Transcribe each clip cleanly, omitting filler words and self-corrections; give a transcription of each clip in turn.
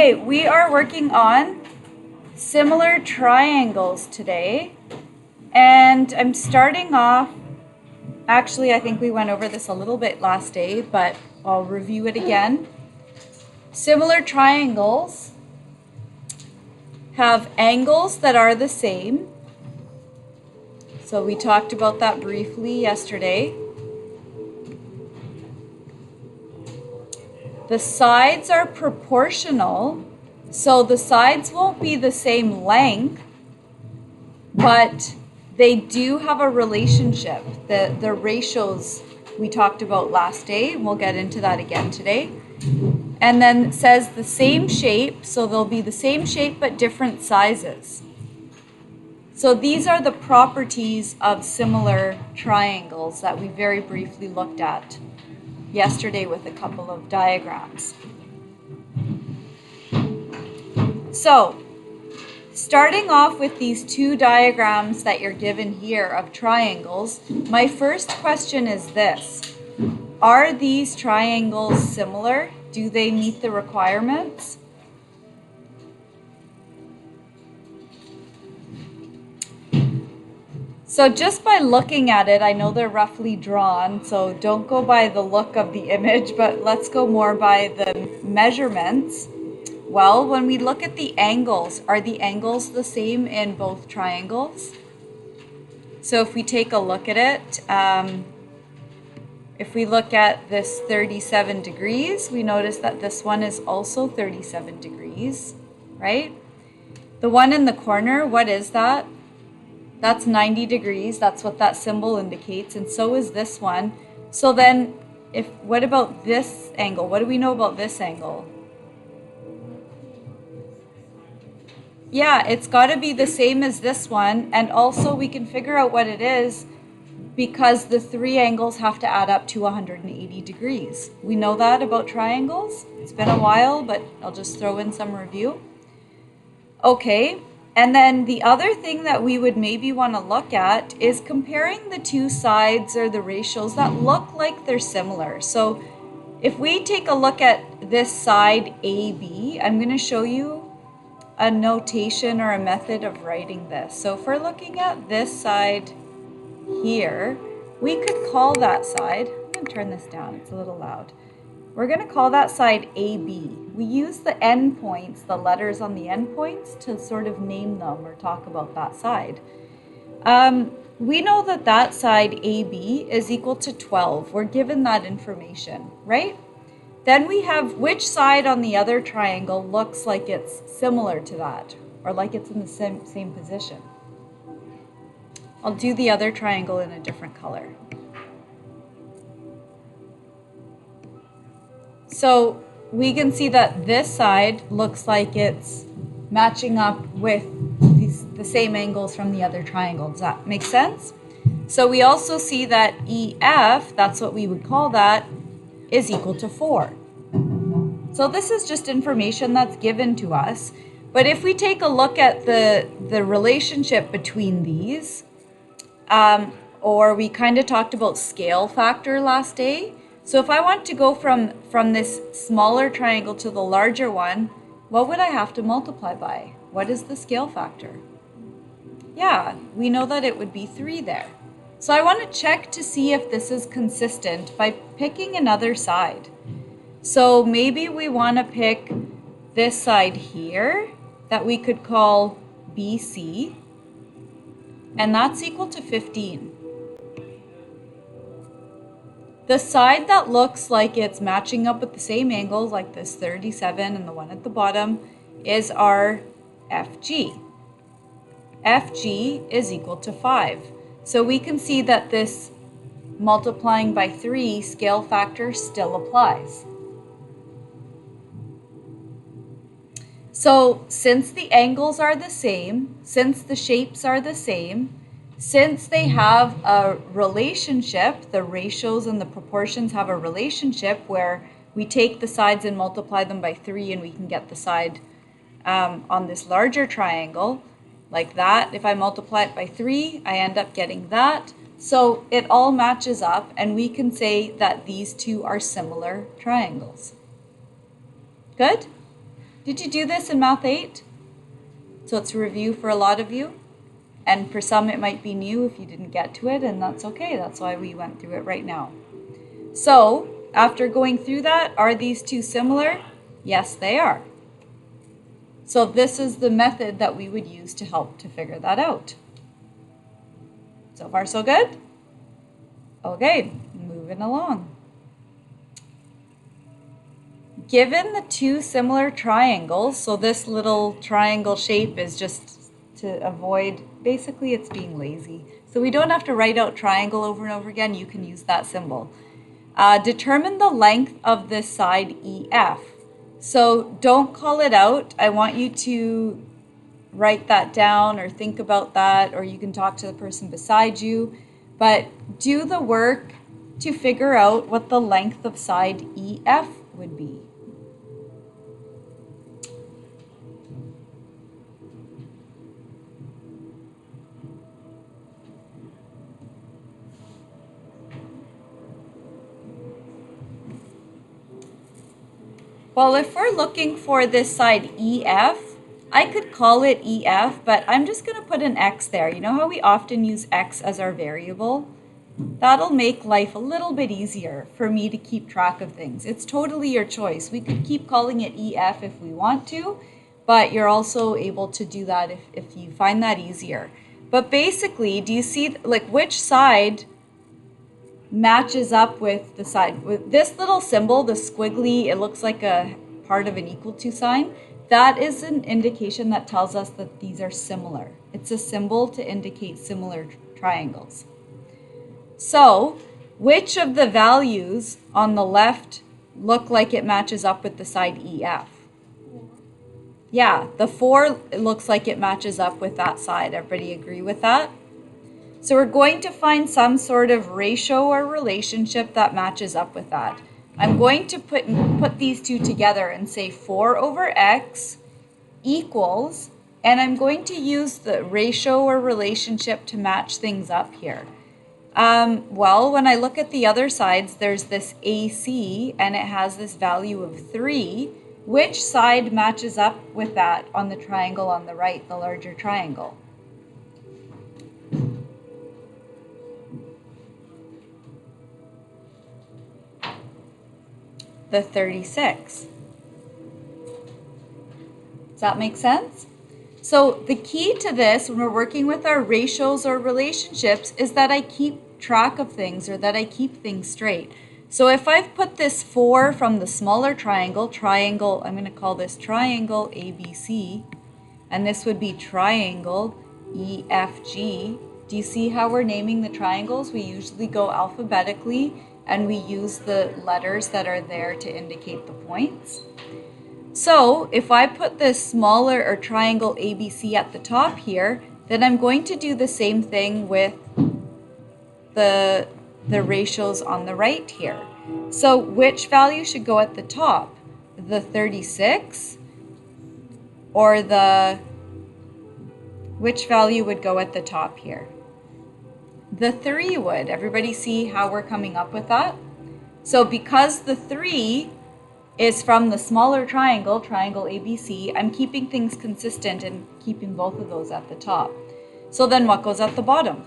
Okay, we are working on similar triangles today, and I'm starting off, actually I think we went over this a little bit last day, but I'll review it again. Similar triangles have angles that are the same. So we talked about that briefly yesterday. The sides are proportional, so the sides won't be the same length, but they do have a relationship. The ratios we talked about last day, and we'll get into that again today. And then it says the same shape, so they'll be the same shape but different sizes. So these are the properties of similar triangles that we very briefly looked at yesterday with a couple of diagrams. So, starting off with these two diagrams that you're given here of triangles, my first question is this. Are these triangles similar? Do they meet the requirements? So just by looking at it, I know they're roughly drawn, so don't go by the look of the image, but let's go more by the measurements. Well, when we look at the angles, are the angles the same in both triangles? So if we take a look at it, if we look at this 37 degrees, we notice that this one is also 37 degrees, right? The one in the corner, what is that? That's 90 degrees. That's what that symbol indicates. And so is this one. So then, what about this angle? What do we know about this angle? Yeah, it's got to be the same as this one. And also we can figure out what it is because the three angles have to add up to 180 degrees. We know that about triangles. It's been a while, but I'll just throw in some review. Okay. And then the other thing that we would maybe want to look at is comparing the two sides or the ratios that look like they're similar. So if we take a look at this side AB, I'm going to show you a notation or a method of writing this. So if we're looking at this side here, we could call that side, I'm going to turn this down, it's a little loud. We're going to call that side AB. We use the endpoints, the letters on the endpoints, to sort of name them or talk about that side. We know that that side AB is equal to 12. We're given that information, right? Then we have which side on the other triangle looks like it's similar to that, or like it's in the same position. I'll do the other triangle in a different color. So we can see that this side looks like it's matching up with the same angles from the other triangle. Does that make sense? So we also see that EF, that's what we would call that, is equal to 4. So this is just information that's given to us. But if we take a look at the relationship between these, or we kind of talked about scale factor last day. So if I want to go from this smaller triangle to the larger one, what would I have to multiply by? What is the scale factor? Yeah, we know that it would be 3 there. So I want to check to see if this is consistent by picking another side. So maybe we want to pick this side here that we could call BC, and that's equal to 15. The side that looks like it's matching up with the same angles, like this 37 and the one at the bottom, is our FG. FG is equal to 5. So we can see that this multiplying by 3 scale factor still applies. So since the angles are the same, since the shapes are the same, since they have a relationship, the ratios and the proportions have a relationship where we take the sides and multiply them by 3 and we can get the side on this larger triangle like that. If I multiply it by 3, I end up getting that. So it all matches up and we can say that these two are similar triangles. Good? Did you do this in Math 8? So it's a review for a lot of you. And for some it might be new if you didn't get to it, and that's okay. That's why we went through it right now. So after going through that, are these two similar? Yes, they are. So this is the method that we would use to help to figure that out. So far so good? Okay, moving along. Given the two similar triangles, so this little triangle shape is just to avoid, basically it's being lazy. So we don't have to write out triangle over and over again, you can use that symbol. Determine the length of this side EF. So don't call it out. I want you to write that down or think about that, or you can talk to the person beside you, but do the work to figure out what the length of side EF would be. Well, if we're looking for this side EF, I could call it EF, but I'm just going to put an X there. You know how we often use X as our variable? That'll make life a little bit easier for me to keep track of things. It's totally your choice. We could keep calling it EF if we want to, but you're also able to do that if you find that easier. But basically, do you see like which side matches up with the side? With this little symbol, the squiggly, it looks like a part of an equal to sign. That is an indication that tells us that these are similar. It's a symbol to indicate similar triangles. So, which of the values on the left look like it matches up with the side EF? Yeah, the 4 it looks like it matches up with that side. Everybody agree with that? So we're going to find some sort of ratio or relationship that matches up with that. I'm going to put these two together and say 4 over x equals, and I'm going to use the ratio or relationship to match things up here. Well, when I look at the other sides, there's this AC and it has this value of 3. Which side matches up with that on the triangle on the right, the larger triangle? The 36. Does that make sense? So the key to this when we're working with our ratios or relationships is that I keep track of things, or that I keep things straight. So if I've put this 4 from the smaller triangle, I'm going to call this triangle ABC, and this would be triangle EFG. Do you see how we're naming the triangles? We usually go alphabetically, and we use the letters that are there to indicate the points. So if I put this smaller or triangle ABC at the top here, then I'm going to do the same thing with the ratios on the right here. So which value should go at the top? The 36 or which value would go at the top here? The 3 would. Everybody see how we're coming up with that? So because the 3 is from the smaller triangle, triangle ABC, I'm keeping things consistent and keeping both of those at the top. So then what goes at the bottom?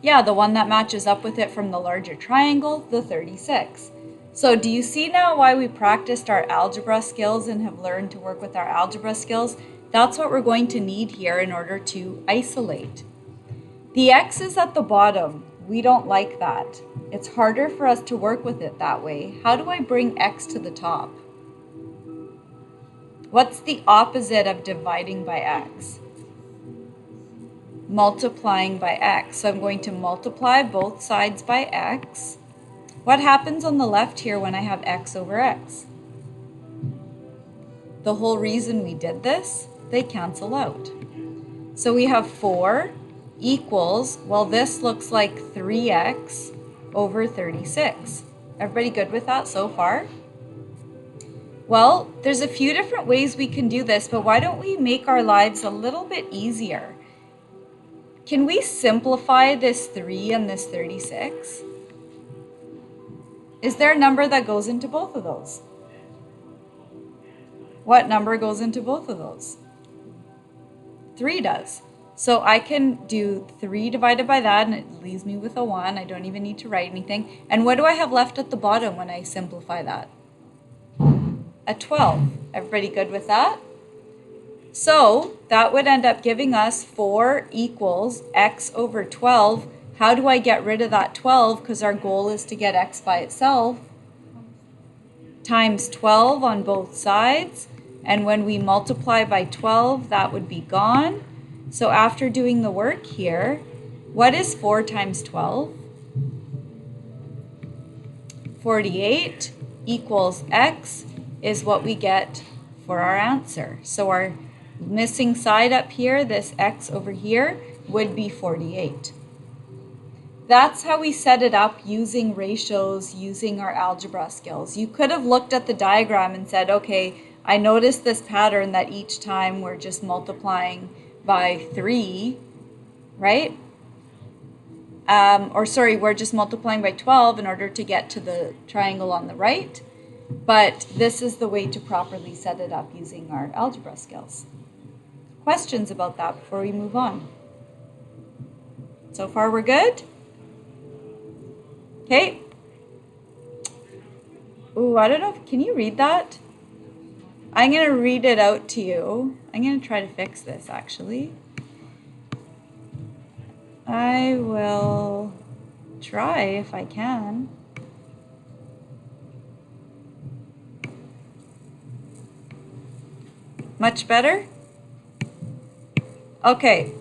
Yeah, the one that matches up with it from the larger triangle, the 36. So do you see now why we practiced our algebra skills and have learned to work with our algebra skills? That's what we're going to need here in order to isolate. The x is at the bottom. We don't like that. It's harder for us to work with it that way. How do I bring x to the top? What's the opposite of dividing by x? Multiplying by x. So I'm going to multiply both sides by x. What happens on the left here when I have x over x? The whole reason we did this, they cancel out. So we have 4 equals, well, this looks like 3x over 36. Everybody good with that so far? Well, there's a few different ways we can do this, but why don't we make our lives a little bit easier? Can we simplify this 3 and this 36? Is there a number that goes into both of those? What number goes into both of those? 3 does. So I can do 3 divided by that, and it leaves me with a 1. I don't even need to write anything. And what do I have left at the bottom when I simplify that? A 12. Everybody good with that? So that would end up giving us 4 equals x over 12. How do I get rid of that 12? Because our goal is to get x by itself. Times 12 on both sides. And when we multiply by 12, that would be gone. So after doing the work here, what is 4 times 12? 48 equals x is what we get for our answer. So our missing side up here, this x over here, would be 48. That's how we set it up using ratios, using our algebra skills. You could have looked at the diagram and said, okay, I noticed this pattern that each time we're just multiplying by 3, right? We're just multiplying by 12 in order to get to the triangle on the right. But this is the way to properly set it up using our algebra skills. Questions about that before we move on? So far we're good? Okay. Ooh, I don't know. Can you read that? I'm going to read it out to you. I'm going to try to fix this, actually. I will try if I can. Much better? Okay.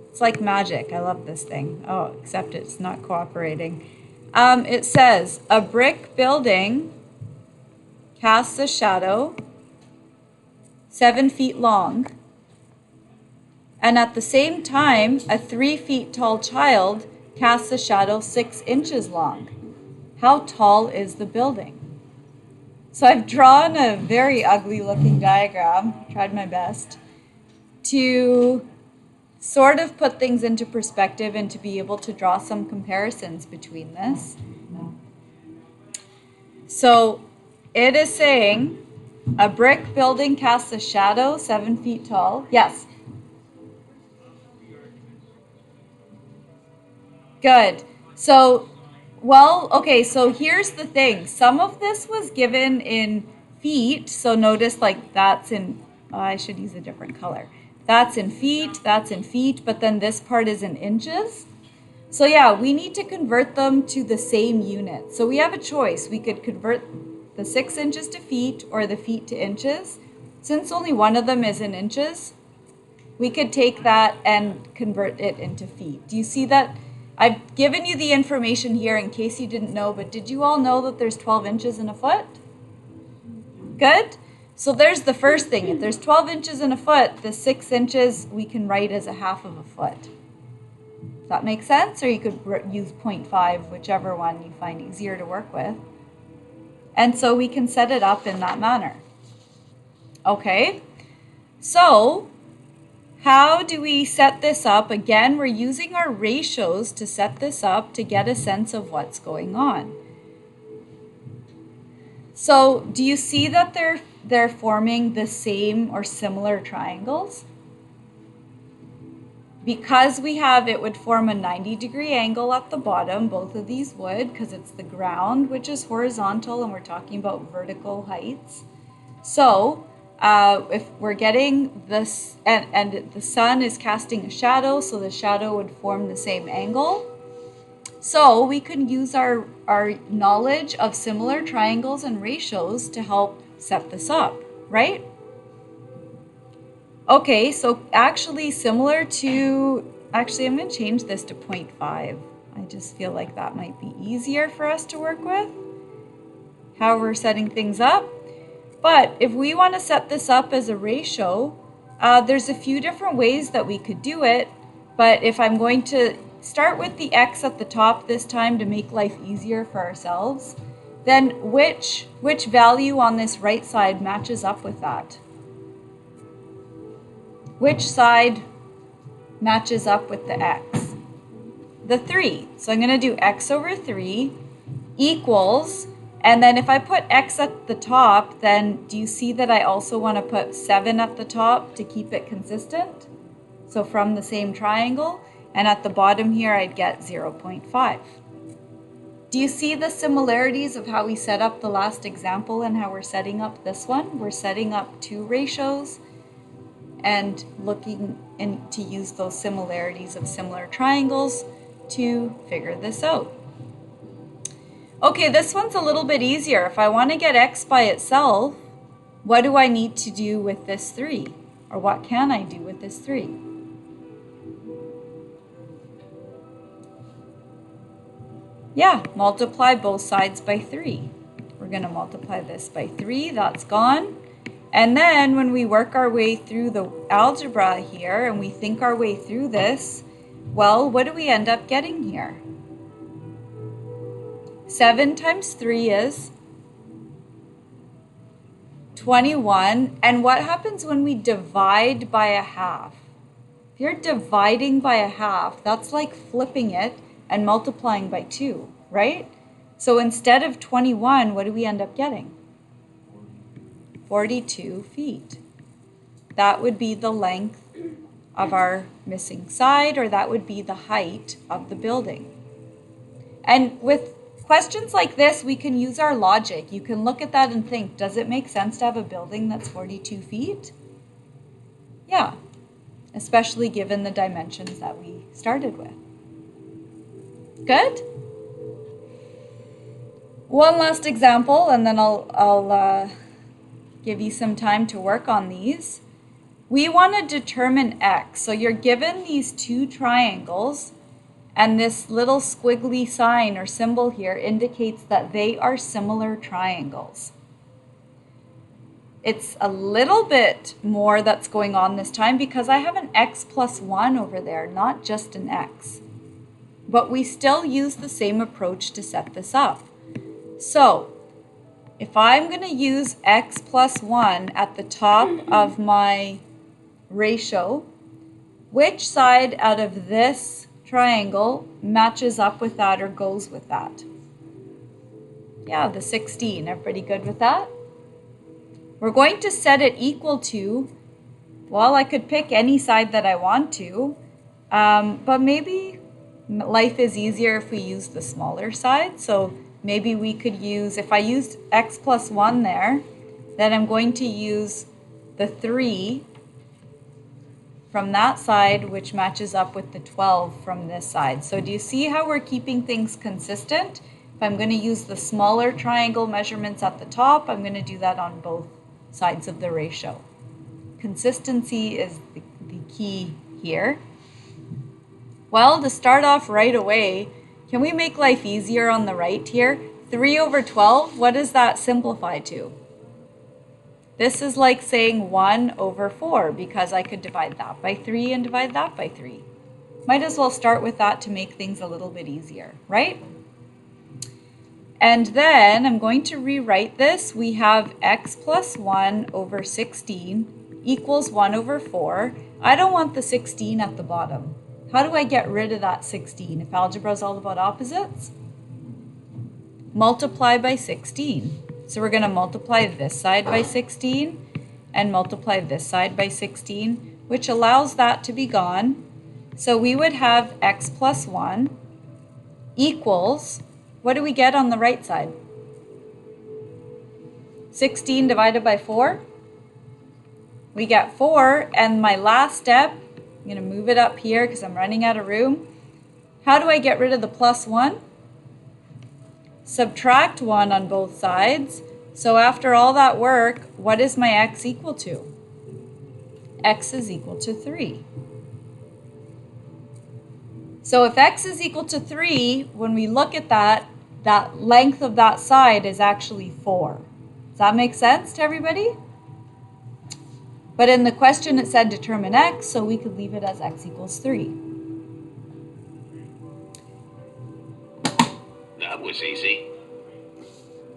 It's like magic. I love this thing. Oh, except it's not cooperating. It says, a brick building casts a shadow 7 feet long, and at the same time, a 3 feet tall child casts a shadow 6 inches long. How tall is the building? So I've drawn a very ugly looking diagram, tried my best, to sort of put things into perspective and to be able to draw some comparisons between this. So it is saying a brick building casts a shadow 7 feet tall. Yes. Good. So, okay, so here's the thing. Some of this was given in feet. So notice like that's in, I should use a different color. That's in feet, but then this part is in inches. So yeah, we need to convert them to the same unit. So we have a choice. We could convert the 6 inches to feet or the feet to inches. Since only one of them is in inches, we could take that and convert it into feet. Do you see that? I've given you the information here in case you didn't know, but did you all know that there's 12 inches in a foot? Good? So there's the first thing. If there's 12 inches in a foot, the 6 inches we can write as a half of a foot. Does that make sense? Or you could use 0.5, whichever one you find easier to work with. And so we can set it up in that manner. Okay, so how do we set this up? Again, we're using our ratios to set this up to get a sense of what's going on. So do you see that they're forming the same or similar triangles? Because it would form a 90-degree angle at the bottom, both of these would, because it's the ground, which is horizontal, and we're talking about vertical heights. So if we're getting this, and the sun is casting a shadow, so the shadow would form the same angle. So we can use our knowledge of similar triangles and ratios to help set this up, right? Okay, so actually I'm going to change this to 0.5. I just feel like that might be easier for us to work with, how we're setting things up. But if we want to set this up as a ratio, there's a few different ways that we could do it. But if I'm going to start with the x at the top this time to make life easier for ourselves, then which value on this right side matches up with that? Which side matches up with the x? The 3. So I'm going to do x over 3 equals, And then if I put x at the top, then do you see that I also want to put 7 at the top to keep it consistent? So from the same triangle, and at the bottom here, I'd get 0.5. Do you see the similarities of how we set up the last example and how we're setting up this one? We're setting up two ratios and looking to use those similarities of similar triangles to figure this out. Okay, this one's a little bit easier. If I want to get x by itself, what do I need to do with this 3? Or what can I do with this 3? Yeah, multiply both sides by 3. We're going to multiply this by 3. That's gone. And then when we work our way through the algebra here and we think our way through this, well, what do we end up getting here? 7 times 3 is 21. And what happens when we divide by a half? If you're dividing by a half, that's like flipping it and multiplying by 2, right? So instead of 21, what do we end up getting? 42 feet. That would be the length of our missing side, or that would be the height of the building. And with questions like this, we can use our logic. You can look at that and think, does it make sense to have a building that's 42 feet? Yeah, especially given the dimensions that we started with. Good? One last example, and then I'll give you some time to work on these. We want to determine x. So you're given these two triangles, and this little squiggly sign or symbol here indicates that they are similar triangles. It's a little bit more that's going on this time because I have an x plus 1 over there, not just an x. But we still use the same approach to set this up. So if I'm going to use x plus 1 at the top of my ratio, which side out of this triangle matches up with that or goes with that? Yeah, the 16. Everybody good with that? We're going to set it equal to, well, I could pick any side that I want to, but maybe life is easier if we use the smaller side. So maybe we could use, if I used x plus 1 there, then I'm going to use the 3 from that side, which matches up with the 12 from this side. So do you see how we're keeping things consistent? If I'm going to use the smaller triangle measurements at the top, I'm going to do that on both sides of the ratio. Consistency is the key here. Well, to start off right away, can we make life easier on the right here? 3 over 12, what does that simplify to? This is like saying 1 over 4 because I could divide that by 3 and divide that by 3. Might as well start with that to make things a little bit easier, right? And then I'm going to rewrite this. We have x plus 1 over 16 equals 1 over 4. I don't want the 16 at the bottom. How do I get rid of that 16? If algebra is all about opposites, multiply by 16. So we're going to multiply this side by 16 and multiply this side by 16, which allows that to be gone. So we would have x plus 1 equals, what do we get on the right side? 16 divided by 4. We get 4, and my last step, I'm going to move it up here because I'm running out of room. How do I get rid of the plus 1? Subtract 1 on both sides. So after all that work, what is my x equal to? X is equal to 3. So if x is equal to 3, when we look at that, that length of that side is actually 4. Does that make sense to everybody? But in the question it said determine x, so we could leave it as x equals 3. That was easy.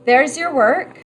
There's your work.